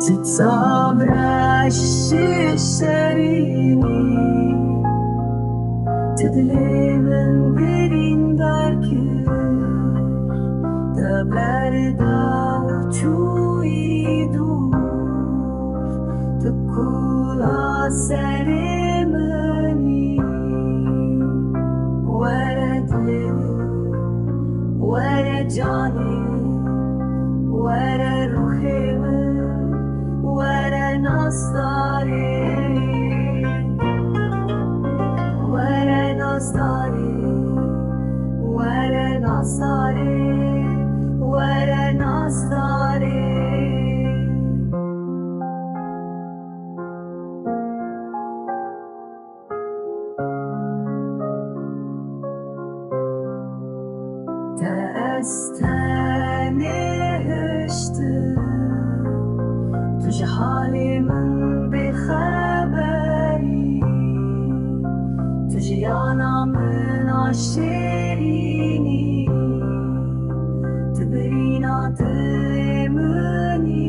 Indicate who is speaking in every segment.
Speaker 1: تتصابر الشريني تدلي من برين داركي تبردا وتشويدو تكولا سرمني ورد ورد جاني ورد روحي ورد نصاري ورد نصاري ورد نصاري ورد نصاري تستنهشت تجي حالي من بخبري تجي أنا من عشريني تبرينا تلمني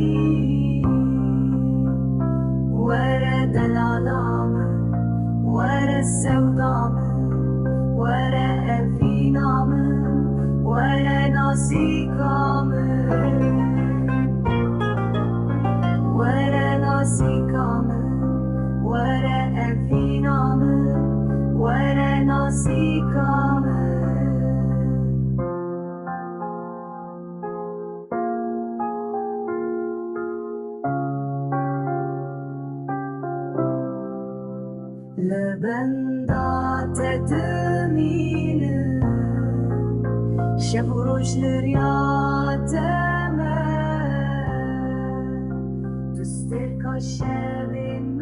Speaker 1: ورد العلامة ورد السودامة ورد أفينامة ورد ناسيكامة ورد ناسيكامة ورد أفينامة ورد ناسيكامة لبندا تتميل شاف رجل رياضة ما تستركى الشابين